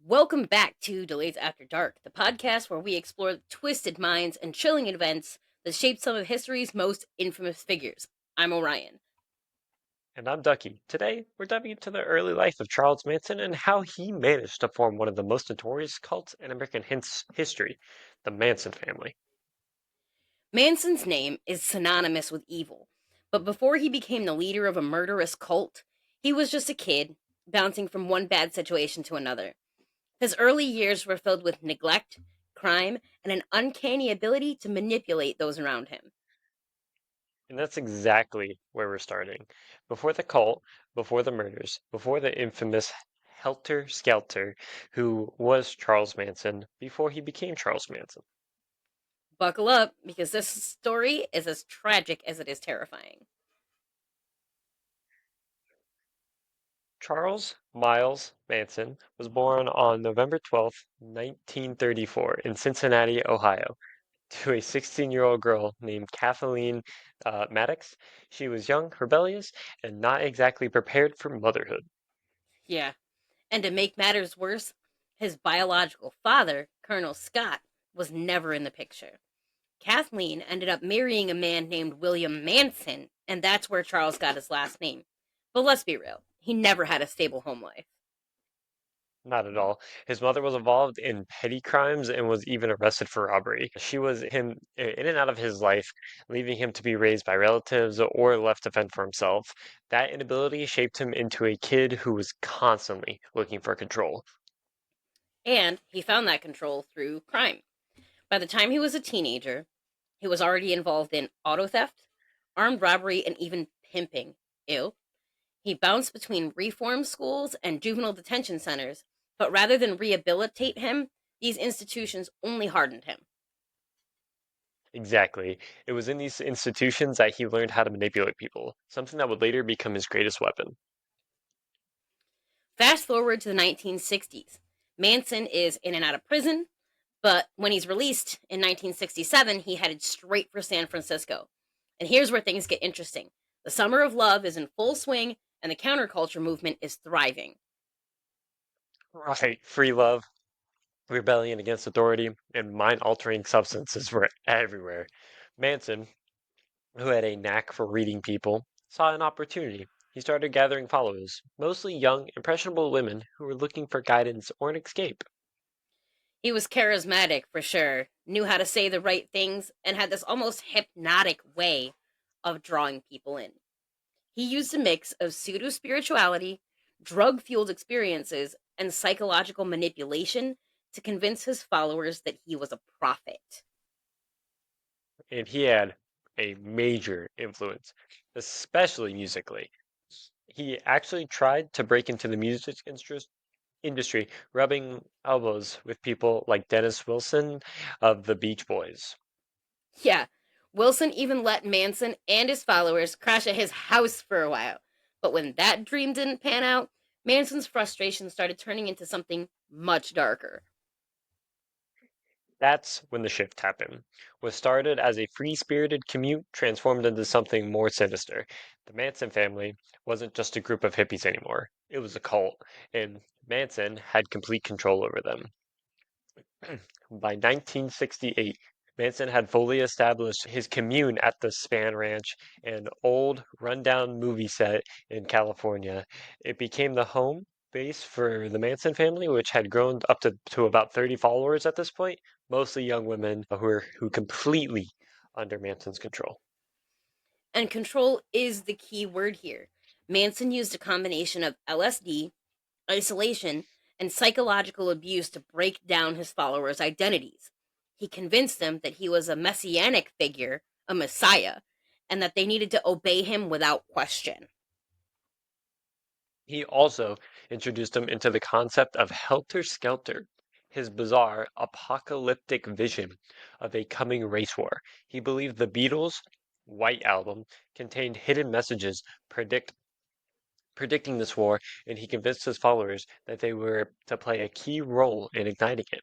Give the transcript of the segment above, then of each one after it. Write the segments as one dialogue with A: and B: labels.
A: Welcome back to Delays After Dark, the podcast where we explore the twisted minds and chilling events that shaped some of history's most infamous figures. I'm Orion.
B: And I'm Ducky. Today, we're diving into the early life of Charles Manson and how he managed to form one of the most notorious cults in American history, the Manson family.
A: Manson's name is synonymous with evil, but before he became the leader of a murderous cult, he was just a kid, bouncing from one bad situation to another. His early years were filled with neglect, crime, and an uncanny ability to manipulate those around him.
B: And that's exactly where we're starting. Before the cult, before the murders, before the infamous Helter Skelter, who was Charles Manson before he became Charles Manson.
A: Buckle up, because this story is as tragic as it is terrifying.
B: Charles Miles Manson was born on November 12th, 1934, in Cincinnati, Ohio, to a 16-year-old girl named Kathleen Maddox. She was young, rebellious, and not exactly prepared for motherhood.
A: Yeah. And to make matters worse, his biological father, Colonel Scott, was never in the picture. Kathleen ended up marrying a man named William Manson, and that's where Charles got his last name. But let's be real, he never had a stable home life.
B: Not at all. His mother was involved in petty crimes and was even arrested for robbery. She was him in and out of his life, leaving him to be raised by relatives or left to fend for himself. That inability shaped him into a kid who was constantly looking for control.
A: And he found that control through crime. By the time he was a teenager, he was already involved in auto theft, armed robbery, and even pimping. Ew. He bounced between reform schools and juvenile detention centers, but rather than rehabilitate him, these institutions only hardened him.
B: Exactly. It was in these institutions that he learned how to manipulate people, something that would later become his greatest weapon.
A: Fast forward to the 1960s. Manson is in and out of prison, but when he's released in 1967, he headed straight for San Francisco. And here's where things get interesting. The Summer of Love is in full swing, and the counterculture movement is thriving.
B: Right. Free love, rebellion against authority, and mind-altering substances were everywhere. Manson, who had a knack for reading people, saw an opportunity. He started gathering followers, mostly young, impressionable women who were looking for guidance or an escape.
A: He was charismatic for sure, knew how to say the right things, and had this almost hypnotic way of drawing people in. He used a mix of pseudo spirituality, drug fueled experiences, and psychological manipulation to convince his followers that he was a prophet.
B: And he had a major influence, especially musically. He actually tried to break into the industry, rubbing elbows with people like Dennis Wilson of the Beach Boys.
A: Yeah, Wilson even let Manson and his followers crash at his house for a while. But when that dream didn't pan out, Manson's frustration started turning into something much darker.
B: That's when the shift happened. What started as a free-spirited commute transformed into something more sinister. The Manson family wasn't just a group of hippies anymore. It was a cult, and Manson had complete control over them. By 1968, Manson had fully established his commune at the Span Ranch, an old, rundown movie set in California. It became the home base for the Manson family, which had grown up to about 30 followers at this point, mostly young women who completely under Manson's control.
A: And control is the key word here. Manson used a combination of LSD, isolation, and psychological abuse to break down his followers' identities. He convinced them that he was a messianic figure, a messiah, and that they needed to obey him without question.
B: He also introduced him into the concept of Helter Skelter, his bizarre, apocalyptic vision of a coming race war. He believed the Beatles' White Album contained hidden messages predicting this war, and he convinced his followers that they were to play a key role in igniting it.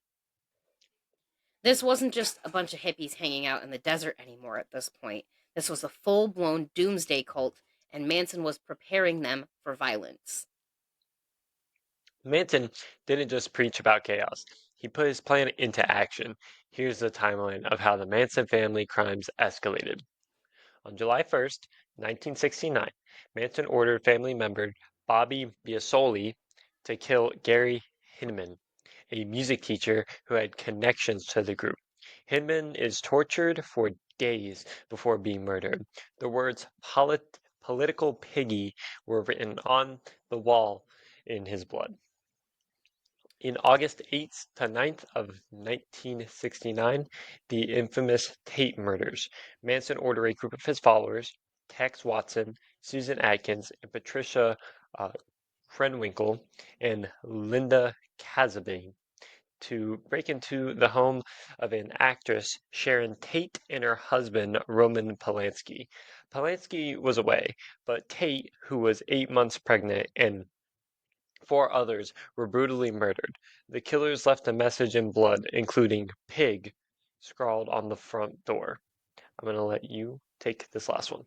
A: This wasn't just a bunch of hippies hanging out in the desert anymore at this point. This was a full blown doomsday cult, and Manson was preparing them for violence.
B: Manson didn't just preach about chaos, he put his plan into action. Here's the timeline of how the Manson family crimes escalated. On July 1st, 1969, Manson ordered family member Bobby Biasoli to kill Gary Hinman, a music teacher who had connections to the group. Hinman is tortured for days before being murdered. The words political piggy were written on the wall in his blood. In August 8th to 9th of 1969, the infamous Tate murders. Manson ordered a group of his followers, Tex Watson, Susan Atkins, and Patricia uh, Krenwinkel, and Linda Kazabane, to break into the home of an actress, Sharon Tate, and her husband, Roman Polanski. Polanski was away, but Tate, who was 8 months pregnant, and four others were brutally murdered. The killers left a message in blood, including "pig" scrawled on the front door. I'm going to let you take this last one.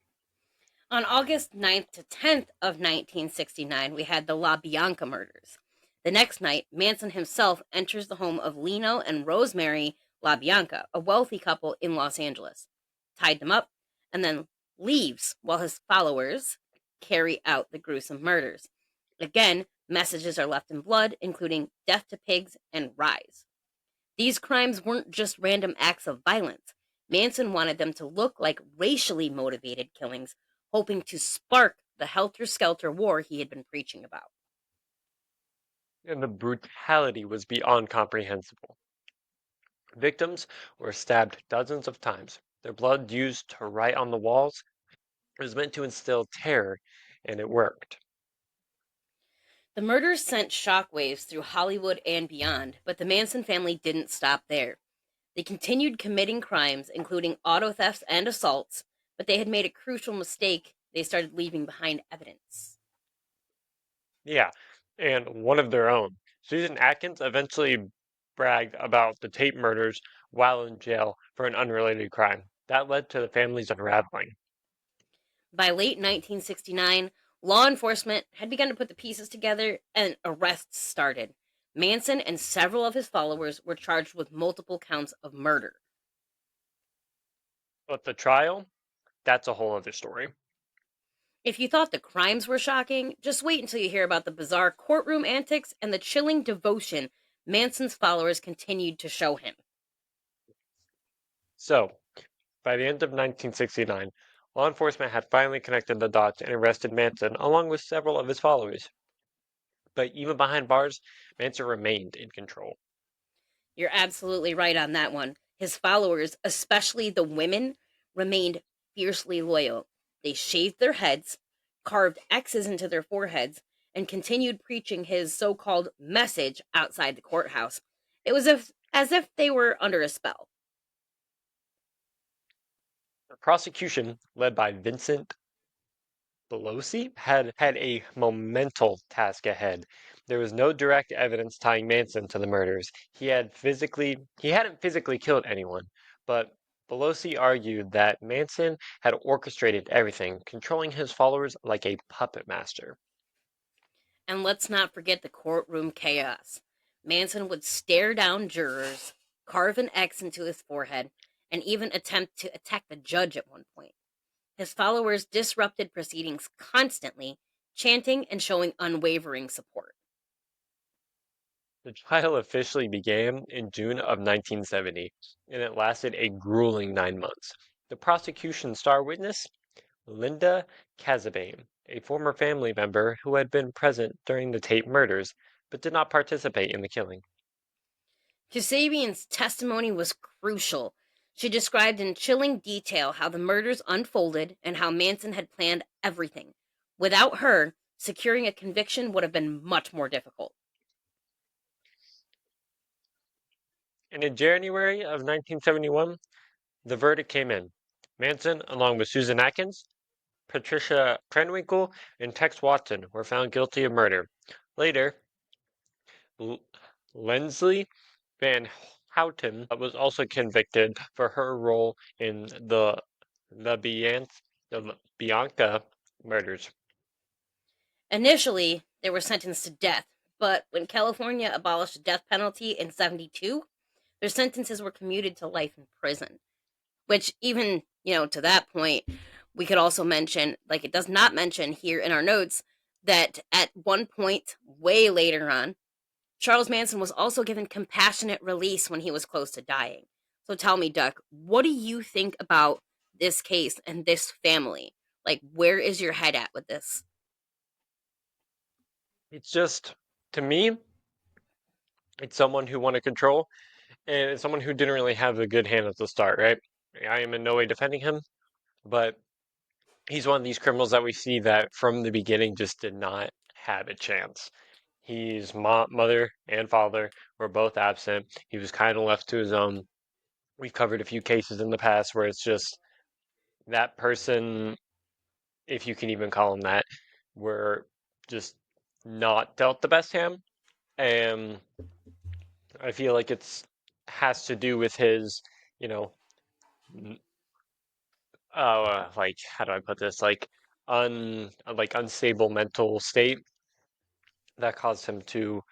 A: On August 9th to 10th of 1969, we had the La Bianca murders. The next night, Manson himself enters the home of Lino and Rosemary LaBianca, a wealthy couple in Los Angeles, tied them up, and then leaves while his followers carry out the gruesome murders. Again, messages are left in blood, including death to pigs and rise. These crimes weren't just random acts of violence. Manson wanted them to look like racially motivated killings, hoping to spark the helter skelter war he had been preaching about.
B: And the brutality was beyond comprehensible. Victims were stabbed dozens of times, their blood used to write on the walls. It was meant to instill terror, and it worked.
A: The murders sent shockwaves through Hollywood and beyond, but the Manson family didn't stop there. They continued committing crimes, including auto thefts and assaults, but they had made a crucial mistake. They started leaving behind evidence.
B: Yeah, and one of their own. Susan Atkins eventually bragged about the Tate murders while in jail for an unrelated crime. That led to the family's unraveling.
A: By late 1969, law enforcement had begun to put the pieces together and arrests started. Manson and several of his followers were charged with multiple counts of murder.
B: But the trial, that's a whole other story.
A: If you thought the crimes were shocking, just wait until you hear about the bizarre courtroom antics and the chilling devotion Manson's followers continued to show him.
B: So, by the end of 1969, law enforcement had finally connected the dots and arrested Manson along with several of his followers. But even behind bars, Manson remained in control.
A: You're absolutely right on that one. His followers, especially the women, remained fiercely loyal. They shaved their heads, carved X's into their foreheads, and continued preaching his so called message outside the courthouse. It was as if they were under a spell.
B: The prosecution, led by Vincent Pelosi, had a monumental task ahead. There was no direct evidence tying Manson to the murders. He hadn't physically killed anyone, but Pelosi argued that Manson had orchestrated everything, controlling his followers like a puppet master.
A: And let's not forget the courtroom chaos. Manson would stare down jurors, carve an X into his forehead, and even attempt to attack the judge at one point. His followers disrupted proceedings constantly, chanting and showing unwavering support.
B: The trial officially began in June of 1970, and it lasted a grueling 9 months. The prosecution's star witness, Linda Kazabane, a former family member who had been present during the Tate murders but did not participate in the killing.
A: Kasabian's testimony was crucial. She described in chilling detail how the murders unfolded and how Manson had planned everything. Without her, securing a conviction would have been much more difficult.
B: And in January of 1971, the verdict came in. Manson, along with Susan Atkins, Patricia Krenwinkel, and Tex Watson, were found guilty of murder. Later, L- Leslie Van Houten was also convicted for her role in the Bianca murders.
A: Initially, they were sentenced to death, But when California abolished the death penalty in 72, their sentences were commuted to life in prison, which even, to that point, we could also mention, like it does not mention here in our notes, that at one point, way later on, Charles Manson was also given compassionate release when he was close to dying. So tell me, Duck, what do you think about this case and this family? Like, where is your head at with this?
B: It's just, to me, it's someone who wanted control, and it's someone who didn't really have a good hand at the start, right? I am in no way defending him, but he's one of these criminals that we see that from the beginning just did not have a chance. His mother and father were both absent. He was kind of left to his own. We've covered a few cases in the past where it's just that person, if you can even call him that, were just not dealt the best hand. And I feel like it's has to do with his, you know, like how do I put this? Like unstable mental state that caused him to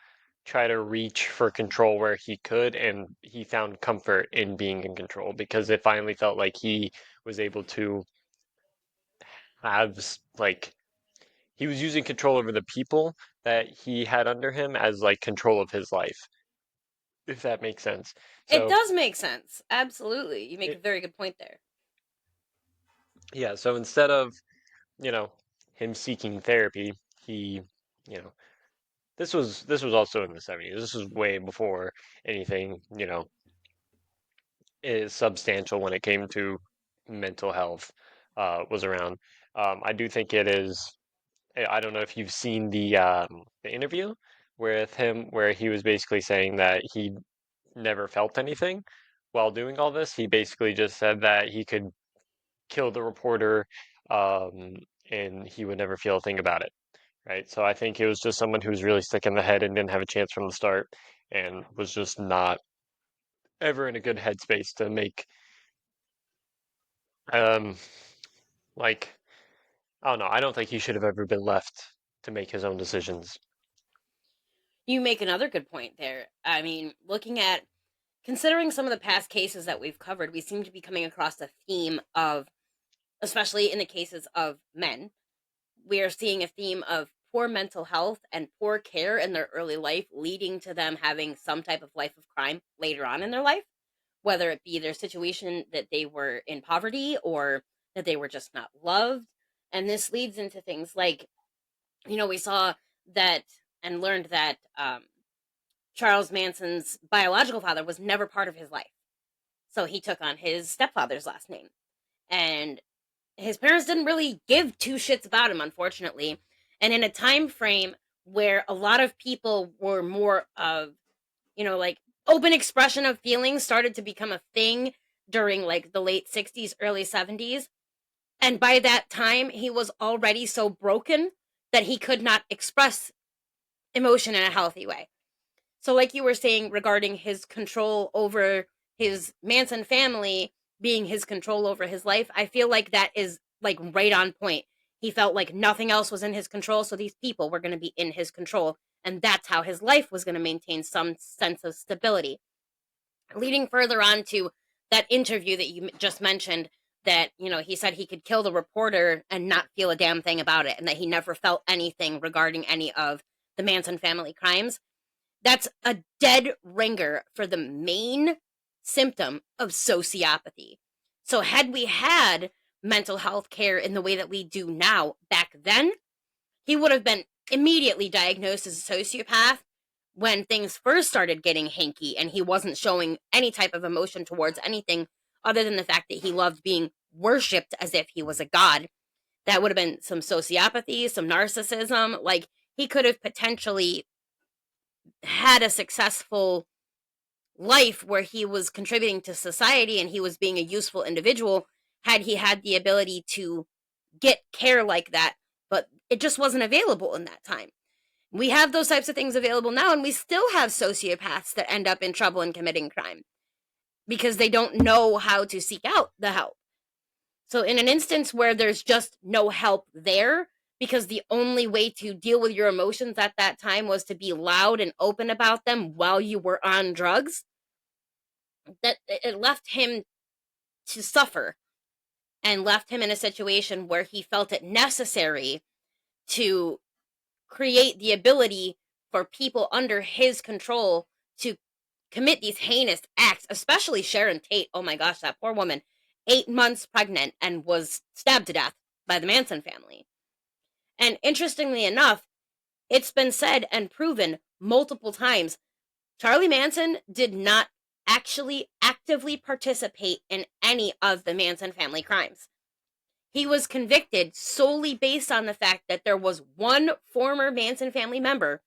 B: try to reach for control where he could, and he found comfort in being in control because it finally felt like he was able to have like he was using control over the people that he had under him as like control of his life, if that makes sense.
A: It
B: So
A: does make sense. Absolutely. You make a
B: it,
A: very good point there.
B: yeah, so instead of, you know, him seeking therapy, he, you know, this was also in the 70s. This was way before anything, is substantial when it came to mental health was around. I do think it is. I don't know if you've seen the interview with him where he was basically saying that he never felt anything while doing all this. He basically just said that he could kill the reporter, um, and he would never feel a thing about it. Right. So I think it was just someone who was really sick in the head and didn't have a chance from the start and was just not ever in a good headspace to make um like I don't know. I don't think he should have ever been left to make his own decisions.
A: You make another good point there. I mean, considering some of the past cases that we've covered, we seem to be coming across a theme of, especially in the cases of men, we are seeing a theme of poor mental health and poor care in their early life, leading to them having some type of life of crime later on in their life, whether it be their situation that they were in poverty or that they were just not loved. And this leads into things like, we saw that and learned that Charles Manson's biological father was never part of his life. So he took on his stepfather's last name. And his parents didn't really give two shits about him, unfortunately. And in a time frame where a lot of people were more of, like open expression of feelings started to become a thing during like the late 60s, early 70s. And by that time, he was already so broken that he could not express emotion in a healthy way. So, like you were saying regarding his control over his Manson family being his control over his life, I feel like that is like right on point. He felt like nothing else was in his control, so these people were going to be in his control. And that's how his life was going to maintain some sense of stability. Leading further on to that interview that you just mentioned, that, he said he could kill the reporter and not feel a damn thing about it, and that he never felt anything regarding any of the Manson family crimes. That's a dead ringer for the main symptom of sociopathy. So, had we had mental health care in the way that we do now back then, he would have been immediately diagnosed as a sociopath when things first started getting hanky and he wasn't showing any type of emotion towards anything other than the fact that he loved being worshipped as if he was a god. That would have been some sociopathy, some narcissism. Like, he could have potentially had a successful life where he was contributing to society and he was being a useful individual had he had the ability to get care like that, but it just wasn't available in that time. We have those types of things available now, and we still have sociopaths that end up in trouble and committing crime because they don't know how to seek out the help. So, in an instance where there's just no help there, because the only way to deal with your emotions at that time was to be loud and open about them while you were on drugs, that it left him to suffer and left him in a situation where he felt it necessary to create the ability for people under his control to commit these heinous acts, especially Sharon Tate. Oh my gosh, that poor woman, 8 months pregnant and was stabbed to death by the Manson family. And interestingly enough, it's been said and proven multiple times Charlie Manson did not actually actively participate in any of the Manson family crimes. He was convicted solely based on the fact that there was one former Manson family member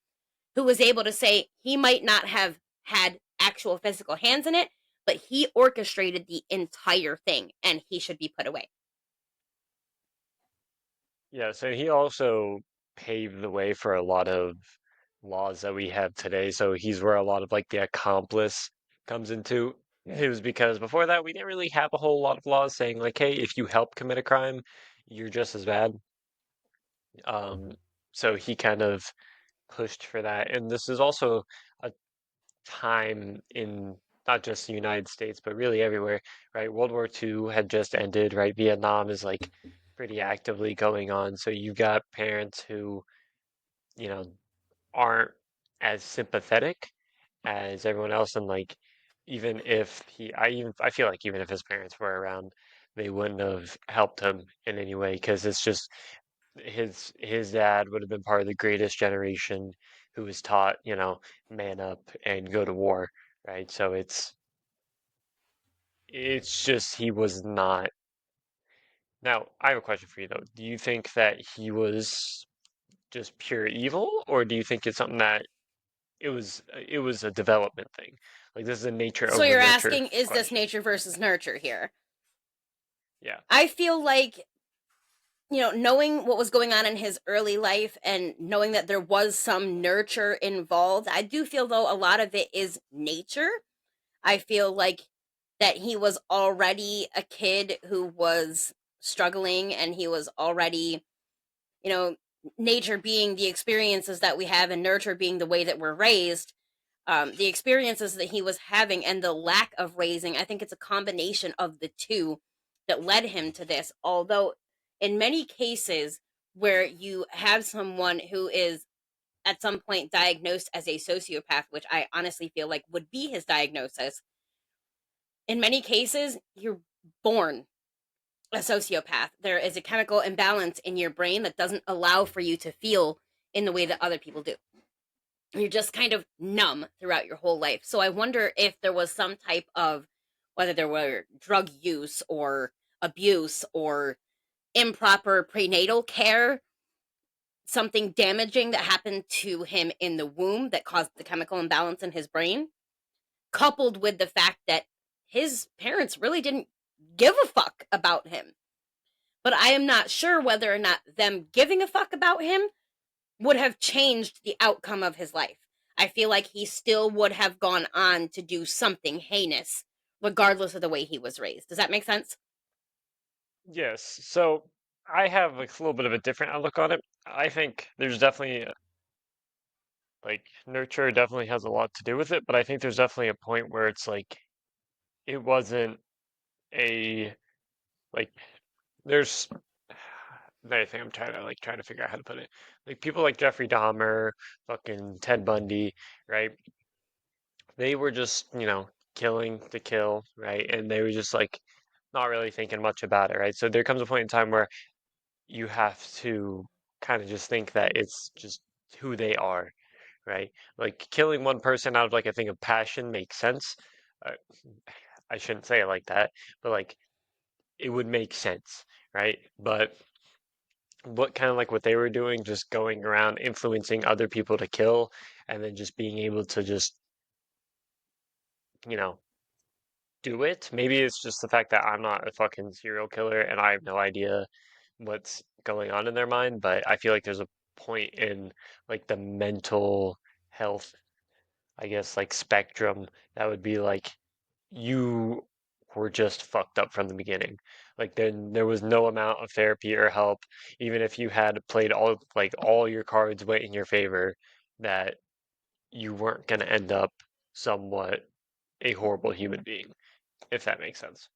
A: who was able to say he might not have had actual physical hands in it, but he orchestrated the entire thing and he should be put away.
B: Yeah, so he also paved the way for a lot of laws that we have today. So he's where a lot of like the accomplice comes into. It was because before that we didn't really have a whole lot of laws saying like, hey, if you help commit a crime, you're just as bad. Um, so he kind of pushed for that. And this is also a time in not just the United States, but really everywhere, right? World War II had just ended, right? Vietnam is like pretty actively going on. So you've got parents who, you know, aren't as sympathetic as everyone else. And like, even if I feel like even if his parents were around, they wouldn't have helped him in any way because it's just his dad would have been part of the greatest generation who was taught, man up and go to war, right? So it's just he was not. Now, I have a question for you though. Do you think that he was just pure evil, or do you think it's something that it was a development thing? Like this is a nature
A: So
B: over
A: you're
B: nurture
A: asking, is this
B: question.
A: nature versus nurture here?
B: Yeah.
A: I feel like, knowing what was going on in his early life and knowing that there was some nurture involved, I do feel though a lot of it is nature. I feel like that he was already a kid who was struggling and he was already, you know, nature being the experiences that we have and nurture being the way that we're raised, the experiences that he was having and the lack of raising, I think it's a combination of the two that led him to this. Although, in many cases where you have someone who is at some point diagnosed as a sociopath, which I honestly feel like would be his diagnosis, in many cases, you're born a sociopath. There is a chemical imbalance in your brain that doesn't allow for you to feel in the way that other people do. You're just kind of numb throughout your whole life. So I wonder if there was some type of, whether there were drug use or abuse or improper prenatal care, something damaging that happened to him in the womb that caused the chemical imbalance in his brain, coupled with the fact that his parents really didn't give a fuck about him. But I am not sure whether or not them giving a fuck about him would have changed the outcome of his life. I feel like he still would have gone on to do something heinous, regardless of the way he was raised. Does that make sense?
B: Yes. So I have like, a little bit of a different outlook on it. I think there's definitely like nurture definitely has a lot to do with it, but I think there's definitely a point where it's like it wasn't a like there's another thing I'm trying to figure out how to put it. Like people like Jeffrey Dahmer, fucking Ted Bundy, right? They were just, killing to kill, right? And they were just like not really thinking much about it, right? So there comes a point in time where you have to kind of just think that it's just who they are, right? Like killing one person out of like a thing of passion makes sense. Uh, I shouldn't say it like that, but like it would make sense, right? But what kind of like what they were doing, just going around influencing other people to kill and then just being able to just, you know, do it. Maybe it's just the fact that I'm not a fucking serial killer and I have no idea what's going on in their mind, but I feel like there's a point in like the mental health, I guess, like spectrum that would be like you were just fucked up from the beginning. Like then there was no amount of therapy or help, even if you had played all your cards went in your favor, that you weren't going to end up somewhat a horrible human being, if that makes sense.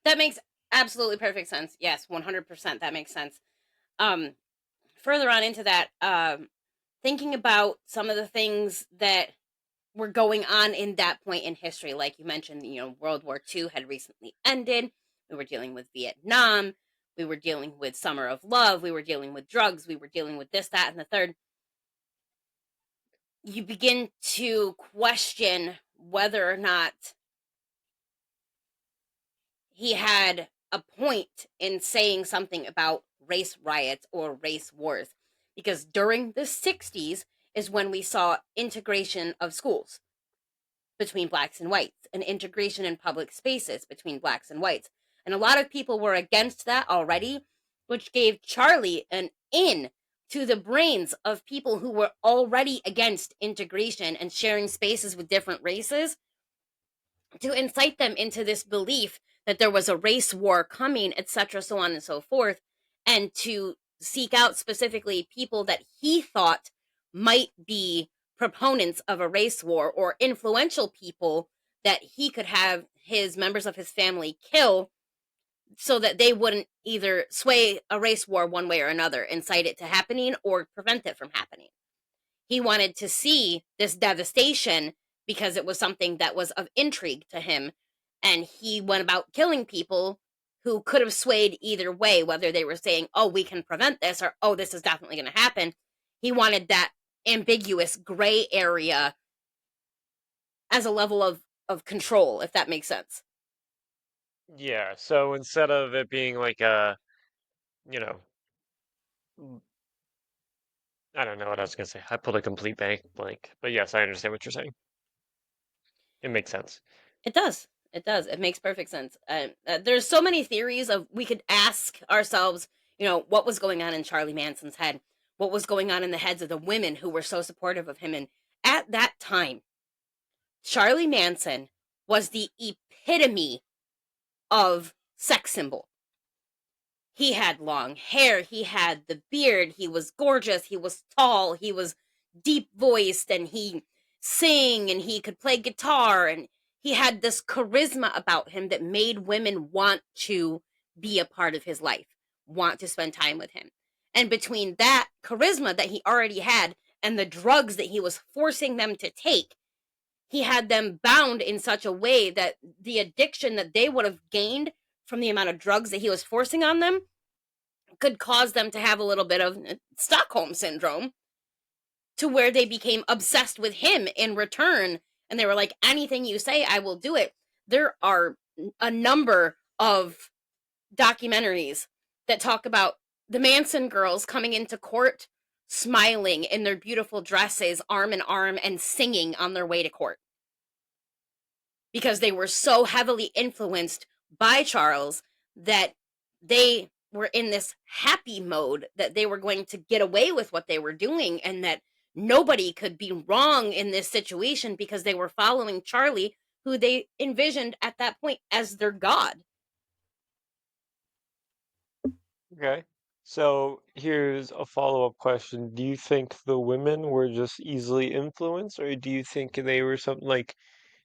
A: That makes absolutely perfect sense. Yes, 100% that makes sense. Um Further on into that, thinking about some of the things that were going on in that point in history, like you mentioned, World War II had recently ended. We were dealing with Vietnam. We were dealing with Summer of Love. We were dealing with drugs. We were dealing with this, that, and the third. You begin to question whether or not he had a point in saying something about race riots or race wars. Because during the 60s is when we saw integration of schools between blacks and whites, and integration in public spaces between blacks and whites. And a lot of people were against that already, which gave Charlie an in to the brains of people who were already against integration and sharing spaces with different races, to incite them into this belief that there was a race war coming, etc., so on and so forth, and to seek out specifically people that he thought might be proponents of a race war or influential people that he could have his members of his family kill so that they wouldn't either sway a race war one way or another, incite it to happening, or prevent it from happening. He wanted to see this devastation because it was something that was of intrigue to him. And he went about killing people who could have swayed either way, whether they were saying, oh, we can prevent this, or oh, this is definitely going to happen. He wanted that ambiguous gray area as a level of control, if that makes sense.
B: Yeah, so instead of it being like a, you know, I don't know what I was gonna say. I pulled a complete blank, but yes, I understand what you're saying. It makes sense.
A: It does. It does. It makes perfect sense. There's so many theories of we could ask ourselves, what was going on in Charlie Manson's head? What was going on in the heads of the women who were so supportive of him? And at that time, Charlie Manson was the epitome of sex symbol. He had long hair, he had the beard, he was gorgeous, he was tall, he was deep voiced, and he sang and he could play guitar, and he had this charisma about him that made women want to be a part of his life, want to spend time with him. And between that charisma that he already had and the drugs that he was forcing them to take, he had them bound in such a way that the addiction that they would have gained from the amount of drugs that he was forcing on them could cause them to have a little bit of Stockholm syndrome, to where they became obsessed with him in return. And they were like, anything you say, I will do it. There are a number of documentaries that talk about the Manson girls coming into court smiling in their beautiful dresses, arm in arm, and singing on their way to court because they were so heavily influenced by Charles that they were in this happy mode that they were going to get away with what they were doing, and that nobody could be wrong in this situation because they were following Charlie, who they envisioned at that point as their god.
B: Okay. So here's a follow-up question. Do you think the women were just easily influenced, or do you think they were something like,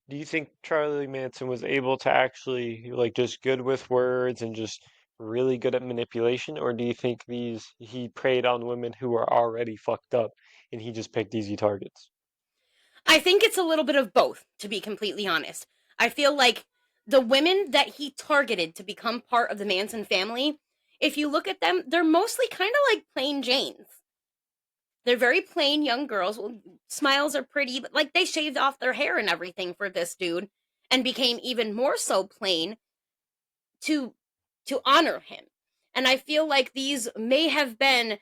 B: do you think Charlie Manson was able to actually like just good with words and just really good at manipulation, or do you think he preyed on women who were already fucked up and he just picked easy targets?
A: I think it's a little bit of both, to be completely honest. I feel like the women that he targeted to become part of the Manson family, if you look at them, they're mostly kind of like plain Janes. They're very plain young girls. Well, smiles are pretty, but like they shaved off their hair and everything for this dude and became even more so plain to honor him. And I feel like these may have been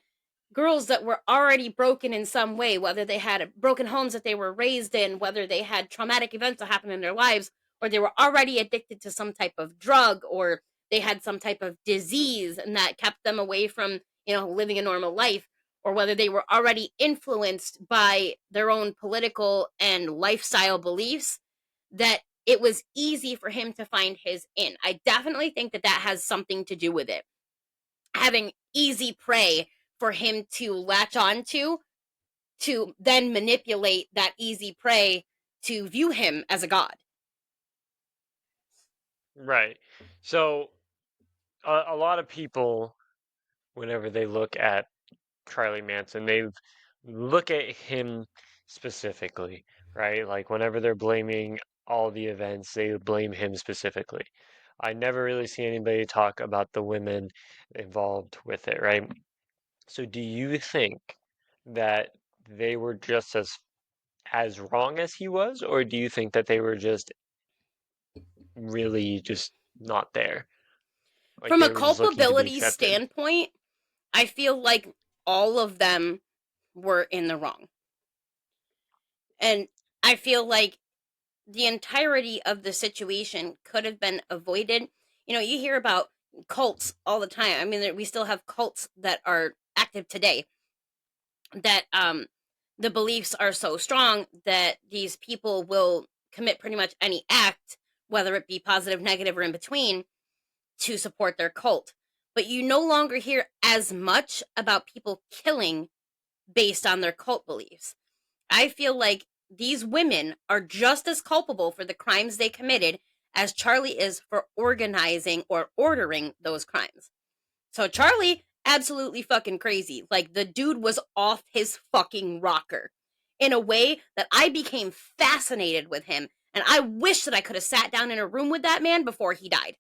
A: girls that were already broken in some way, whether they had broken homes that they were raised in, whether they had traumatic events that happened in their lives, or they were already addicted to some type of drug, or they had some type of disease and that kept them away from, living a normal life, or whether they were already influenced by their own political and lifestyle beliefs that it was easy for him to find his in. I definitely think that that has something to do with it. Having easy prey for him to latch onto to then manipulate that easy prey to view him as a god.
B: Right. So a lot of people, whenever they look at Charlie Manson, they look at him specifically, right? Like whenever they're blaming all the events, they blame him specifically. I never really see anybody talk about the women involved with it, right? So do you think that they were just as wrong as he was, or do you think that they were just really just not there? Like
A: From a
B: they were just looking to be
A: culpability
B: accepted?
A: standpoint, I feel like all of them were in the wrong. And I feel like the entirety of the situation could have been avoided. You know, you hear about cults all the time. I mean, we still have cults that are active today that the beliefs are so strong that these people will commit pretty much any act, whether it be positive, negative, or in between, to support their cult. But you no longer hear as much about people killing based on their cult beliefs. I feel like these women are just as culpable for the crimes they committed as Charlie is for organizing or ordering those crimes. So Charlie, absolutely fucking crazy. Like the dude was off his fucking rocker in a way that I became fascinated with him. And I wish that I could have sat down in a room with that man before he died.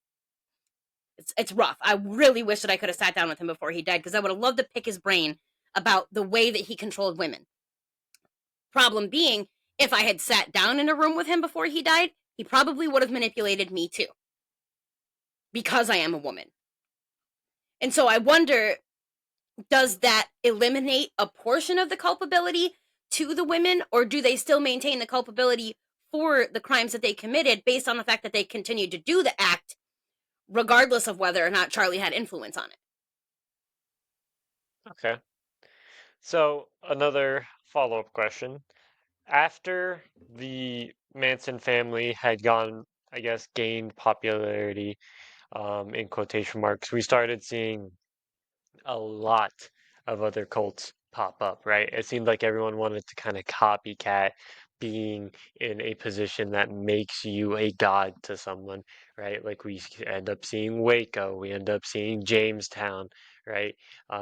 A: It's rough. I really wish that I could have sat down with him before he died because I would have loved to pick his brain about the way that he controlled women. Problem being, if I had sat down in a room with him before he died, he probably would have manipulated me too because I am a woman. And so I wonder, does that eliminate a portion of the culpability to the women, or do they still maintain the culpability for the crimes that they committed based on the fact that they continued to do the act, regardless of whether or not Charlie had influence on it?
B: Okay. So another follow-up question. After the Manson family had gone, I guess, gained popularity, in quotation marks, we started seeing a lot of other cults pop up, right? It seemed like everyone wanted to kind of copycat being in a position that makes you a god to someone, right? Like we end up seeing Waco, we end up seeing Jamestown, right?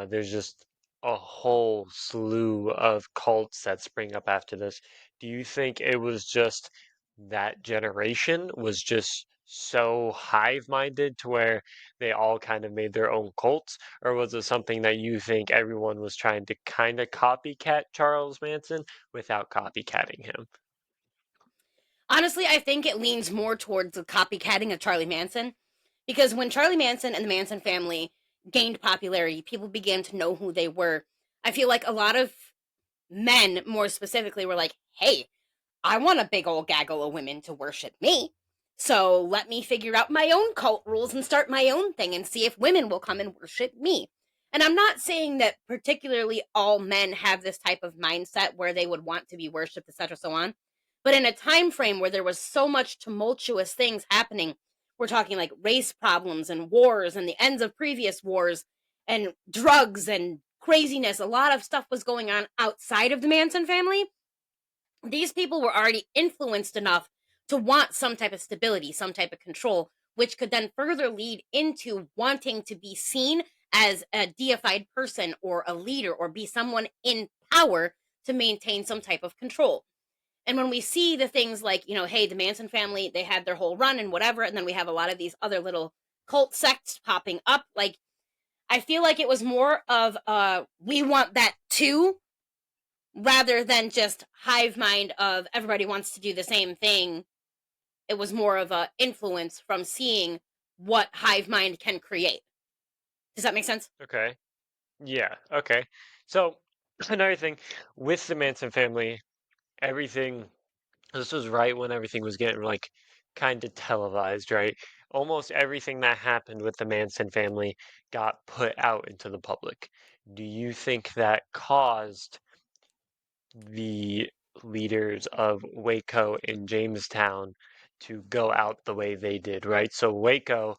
B: There's just a whole slew of cults that spring up after this. Do you think it was just that generation was just so hive-minded to where they all kind of made their own cults? Or was it something that you think everyone was trying to kind of copycat Charles Manson without copycatting him?
A: Honestly, I think it leans more towards the copycatting of Charlie Manson because when Charlie Manson and the Manson family gained popularity, people began to know who they were. I feel like a lot of men, more specifically, were like, hey, I want a big old gaggle of women to worship me. So let me figure out my own cult rules and start my own thing and see if women will come and worship me. And I'm not saying that particularly all men have this type of mindset where they would want to be worshipped, etc., so on. But in a time frame where there was so much tumultuous things happening, we're talking like race problems and wars and the ends of previous wars and drugs and craziness. A lot of stuff was going on outside of the Manson family. These people were already influenced enough to want some type of stability, some type of control, which could then further lead into wanting to be seen as a deified person or a leader or be someone in power to maintain some type of control. And when we see the things like, hey, the Manson family, they had their whole run and whatever, and then we have a lot of these other little cult sects popping up, like, I feel like it was more of we want that too rather than just hive mind of everybody wants to do the same thing. It was more of a influence from seeing what hive mind can create. Does that make sense?
B: Okay. Yeah. Okay. So another thing with the Manson family, everything, this was right when everything was getting like kind of televised, right? Almost everything that happened with the Manson family got put out into the public. Do you think that caused the leaders of Waco and Jamestown to go out the way they did, right? So Waco,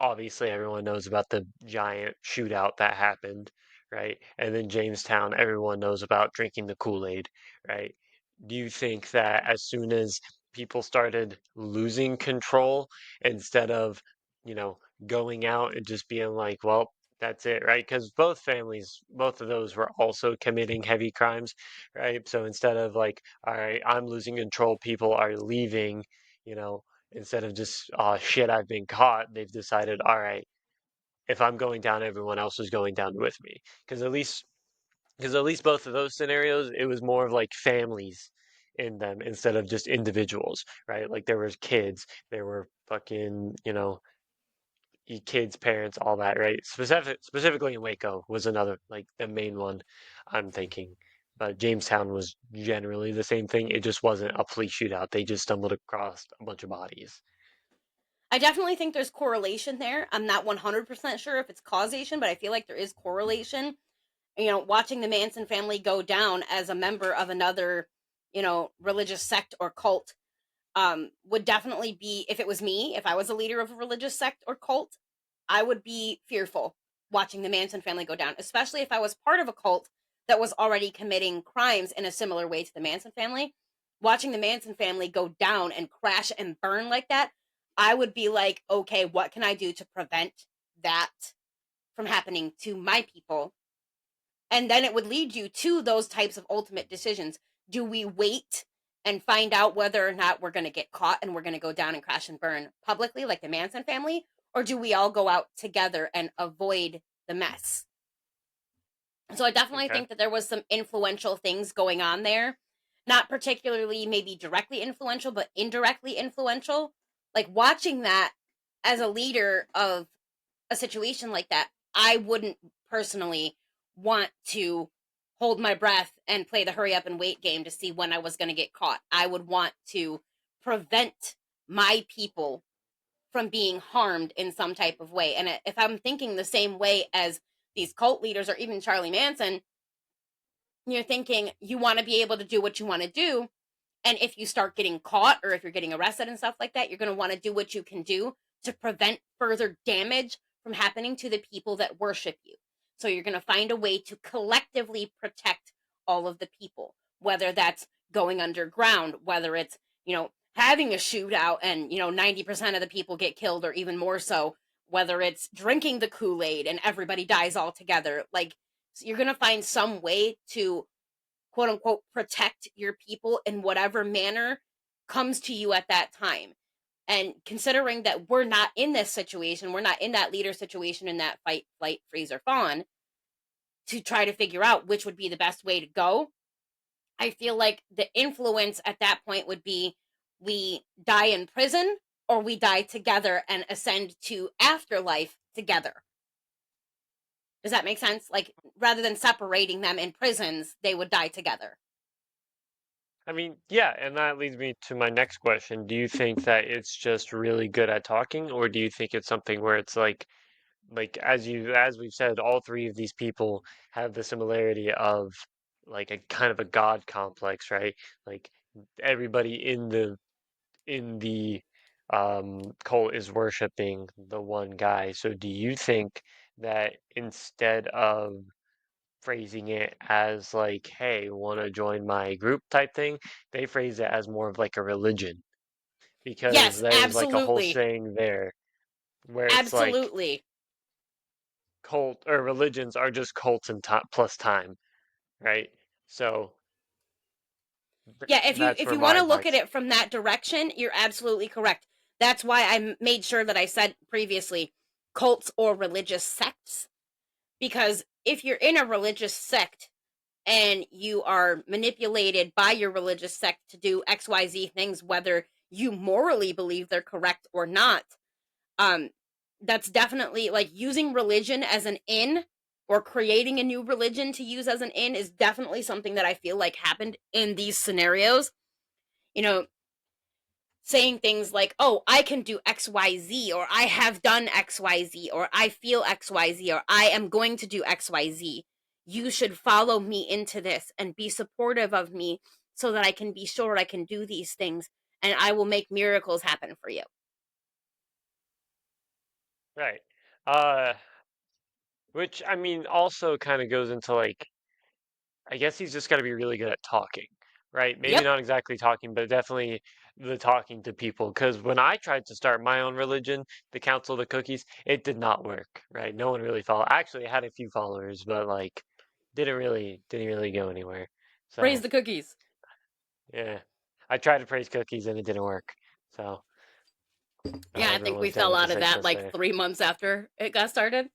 B: obviously everyone knows about the giant shootout that happened, right? And then Jamestown, everyone knows about drinking the Kool-Aid, right? Do you think that as soon as people started losing control instead of, you know, going out and just being like, well, that's it, right? Because both families, both of those were also committing heavy crimes, right? So instead of like, all right, I'm losing control, people are leaving, you know, instead of just, oh shit, I've been caught, they've decided, all right, if I'm going down, everyone else is going down with me. Because at least, because at least both of those scenarios, it was more of like families in them instead of just individuals, right? Like there was kids, there were fucking, kids, parents, all that, right? Specifically in Waco was another, like the main one I'm thinking. But Jamestown was generally the same thing. It just wasn't a police shootout. They just stumbled across a bunch of bodies.
A: I definitely think there's correlation there. I'm not 100% sure if it's causation, but I feel like there is correlation. Watching the Manson family go down as a member of another, religious sect or cult, would definitely be, if it was me, if I was a leader of a religious sect or cult, I would be fearful watching the Manson family go down, especially if I was part of a cult that was already committing crimes in a similar way to the Manson family. Watching the Manson family go down and crash and burn like that, I would be like, okay, what can I do to prevent that from happening to my people? And then it would lead you to those types of ultimate decisions. Do we wait and find out whether or not we're going to get caught and we're going to go down and crash and burn publicly like the Manson family? Or do we all go out together and avoid the mess? So I definitely
B: Okay.
A: think that there was some influential things going on there. Not particularly maybe directly influential, but indirectly influential. Like watching that as a leader of a situation like that, I wouldn't personally want to hold my breath and play the hurry up and wait game to see when I was going to get caught. I would want to prevent my people from being harmed in some type of way. And if I'm thinking the same way as these cult leaders or even Charlie Manson, you're thinking you want to be able to do what you want to do, and if you start getting caught or if you're getting arrested and stuff like that, you're going to want to do what you can do to prevent further damage from happening to the people that worship you. So you're going to find a way to collectively protect all of the people, whether that's going underground, whether it's, having a shootout and, 90% of the people get killed or even more so, whether it's drinking the Kool-Aid and everybody dies all together. Like, so you're going to find some way to quote unquote protect your people in whatever manner comes to you at that time. And considering that we're not in this situation, we're not in that leader situation in that fight, flight, freeze, or fawn to try to figure out which would be the best way to go. I feel like the influence at that point would be we die in prison or we die together and ascend to afterlife together. Does that make sense? Like rather than separating them in prisons, they would die together.
B: I mean, yeah, and that leads me to my next question. Do you think that it's just really good at talking, or do you think it's something where it's like as we've said, all three of these people have the similarity of like a kind of a god complex, right? Like everybody in the cult is worshiping the one guy. So do you think that instead of phrasing it as like, hey, want to join my group type thing, they phrase it as more of like a religion because
A: Yes,
B: there's like a whole
A: absolutely.
B: saying there where it's like
A: Absolutely.
B: cult or religions are just cults and plus time, right? So
A: Yeah, if you
B: that's
A: if
B: where
A: you want
B: my
A: to look at
B: mind's.
A: it from that direction, you're absolutely correct. That's why I made sure that I said previously cults or religious sects, because if you're in a religious sect and you are manipulated by your religious sect to do XYZ things, whether you morally believe they're correct or not, um that's definitely like using religion as an in, or creating a new religion to use as an in, is definitely something that I feel like happened in these scenarios. You know, saying things like, oh, I can do XYZ, or I have done XYZ, or I feel XYZ, or I am going to do XYZ. You should follow me into this and be supportive of me so that I can be sure I can do these things. and I will make miracles happen for you.
B: Right. Uh, which I mean also kind of goes into like I guess he's just got to be really good at talking, right? Maybe
A: Yep.
B: not exactly talking, but definitely the talking to people. Because when I tried to start my own religion, the Council of the Cookies, it did not work, right? No one really followed. Actually, I had a few followers, but like didn't really go anywhere.
A: Praise
B: So
A: the cookies.
B: yeah, I tried to praise cookies and it didn't work. So
A: Yeah, I think we
B: everyone's down
A: fell
B: with the
A: out of that
B: success
A: like
B: there.
A: 3 months after it got started.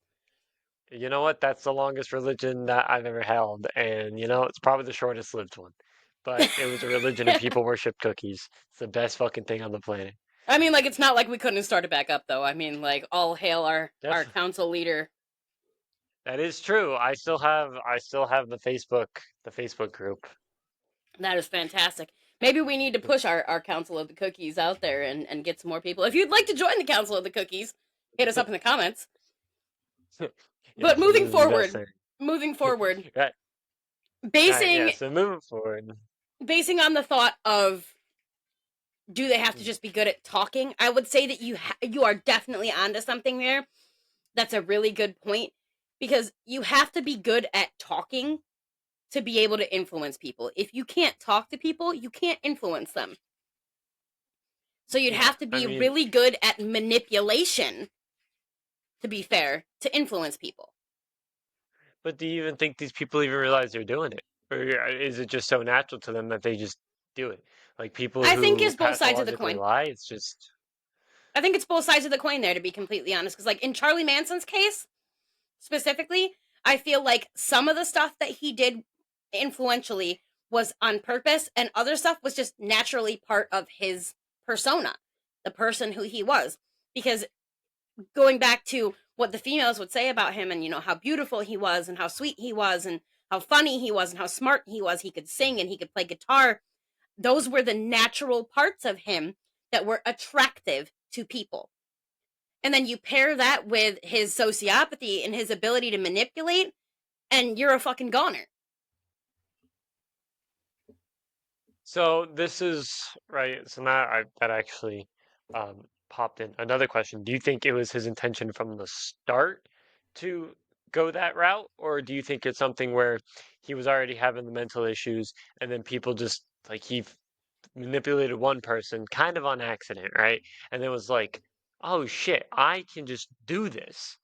B: You know what? That's the longest religion that I've ever held, and it's probably the shortest lived one. But it was a religion and people worship cookies. It's the best fucking thing on the planet.
A: I mean, like, it's not like we couldn't have started back up, though. I mean, like, all hail our
B: Definitely.
A: council leader.
B: That is true. I still have the Facebook group.
A: That is fantastic. Maybe we need to push our council of the cookies out there and get some more people. If you'd like to join the council of the cookies, hit us up in the comments. But
B: Yes, this is the best thing.
A: moving forward,
B: Right. All right, yeah,
A: basing
B: so moving forward.
A: basing on the thought of do they have to just be good at talking? I would say that you are definitely onto something there. That's a really good point because you have to be good at talking to be able to influence people. If you can't talk to people, you can't influence them. So you'd
B: Yeah,
A: have to
B: I
A: be
B: mean,
A: really good at manipulation, to be fair, to influence people.
B: but do you even think these people even realize they're doing it? Or is it just so natural to them that they just do it? Like people
A: I think
B: who
A: it's both sides of the
B: pathologically
A: coin.
B: lie, it's just,
A: I think it's both sides of the coin there, to be completely honest. Because, like, in Charlie Manson's case, specifically, I feel like some of the stuff that he did influentially was on purpose, and other stuff was just naturally part of his persona, the person who he was. Because going back to what the females would say about him, and how beautiful he was, and how sweet he was, and how funny he was, and how smart he could sing and he could play guitar. Those were the natural parts of him that were attractive to people. And then you pair that with his sociopathy and his ability to manipulate, and you're a fucking goner.
B: so this is right. So now that actually popped in another question. Do you think it was his intention from the start to go that route, or do you think it's something where he was already having the mental issues and then people just like manipulated one person kind of on accident, right? And it was like, oh shit, I can just do this,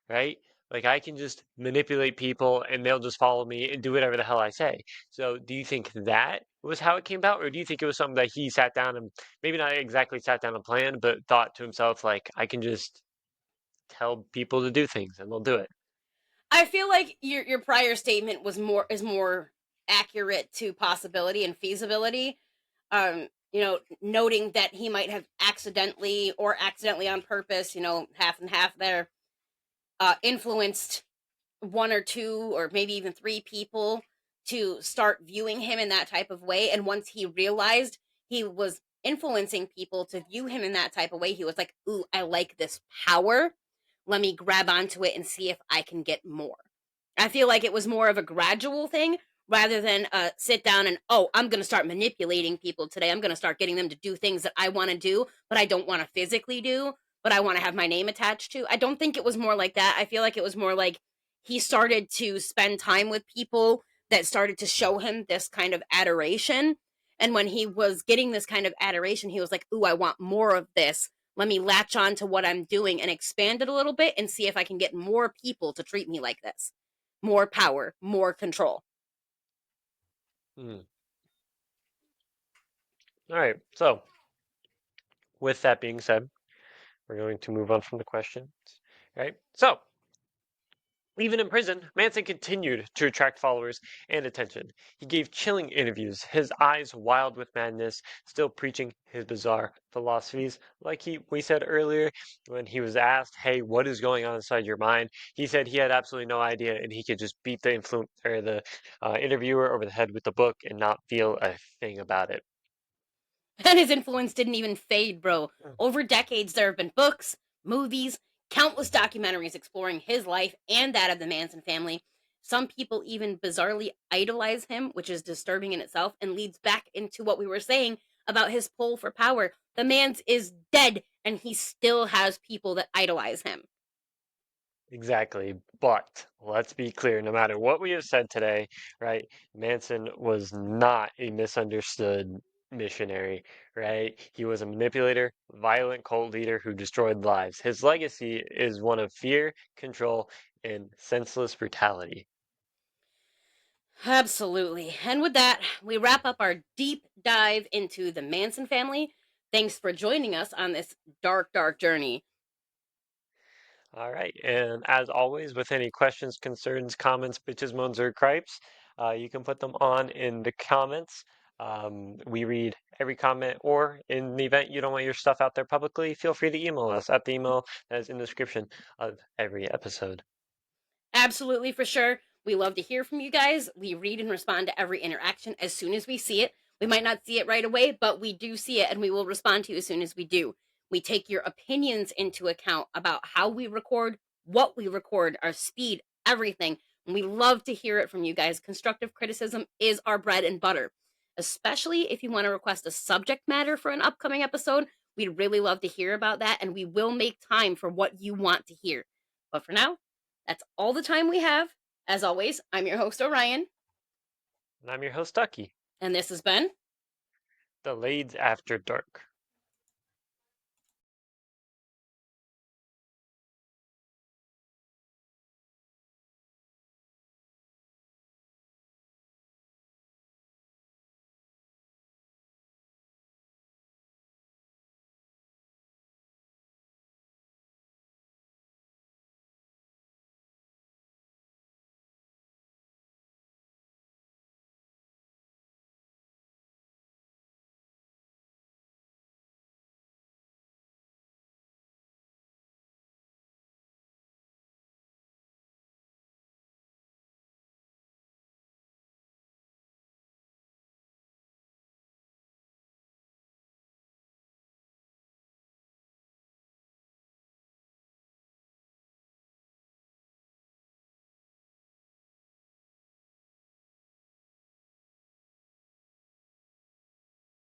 B: right? Like I can just manipulate people and they'll just follow me and do whatever the hell I say. So do you think that was how it came about, or do you think it was something that he sat down and maybe not exactly sat down and planned, but thought to himself like, I can just tell people to do things and they'll do it?
A: I feel like your prior statement is more accurate to possibility and feasibility. Noting that he might have accidentally on purpose, half and half there, influenced one or two or maybe even three people to start viewing him in that type of way. And once he realized he was influencing people to view him in that type of way, he was like, ooh, I like this power. Let me grab onto it and see if I can get more. I feel like it was more of a gradual thing rather than sit down and, oh, I'm going to start manipulating people today. I'm going to start getting them to do things that I want to do, but I don't want to physically do, but I want to have my name attached to. I don't think it was more like that. I feel like it was more like he started to spend time with people that started to show him this kind of adoration. And when he was getting this kind of adoration, he was like, ooh, I want more of this. Let me latch on to what I'm doing and expand it a little bit and see if I can get more people to treat me like this. More power, more control.
B: Hmm. All right. So with that being said, we're going to move on from the questions. Right. So even in prison, Manson continued to attract followers and attention. He gave chilling interviews, his eyes wild with madness, still preaching his bizarre philosophies. Like we said earlier, when he was asked, "Hey, what is going on inside your mind?" He said he had absolutely no idea, and he could just beat the interviewer over the head with the book and not feel a thing about it.
A: And his influence didn't even fade, bro. Over decades, there have been books, movies, countless documentaries exploring his life and that of the Manson family. Some people even bizarrely idolize him, which is disturbing in itself and leads back into what we were saying about his pull for power. The man's is dead, and he still has people that idolize him.
B: Exactly. But let's be clear, no matter what we have said today, right? Manson was not a misunderstood missionary, right? He was a manipulator, violent cult leader who destroyed lives. His legacy is one of fear, control, and senseless brutality.
A: Absolutely. And with that, we wrap up our deep dive into the Manson family. Thanks for joining us on this dark, dark journey.
B: All right. And as always, with any questions, concerns, comments, bitches, moans, or gripes, you can put them on in the comments. We read every comment, or in the event you don't want your stuff out there publicly, feel free to email us at the email that is in the description of every episode.
A: Absolutely, for sure. We love to hear from you guys. We read and respond to every interaction as soon as we see it. We might not see it right away, but we do see it and we will respond to you as soon as we do. We take your opinions into account about how we record, what we record, our speed, everything. And we love to hear it from you guys. Constructive criticism is our bread and butter, especially if you want to request a subject matter for an upcoming episode. We'd really love to hear about that, and we will make time for what you want to hear. But for now, that's all the time we have. As always, I'm your host, Orion,
B: And I'm your host, Ducky,
A: and this has been
B: the Lades After Dark.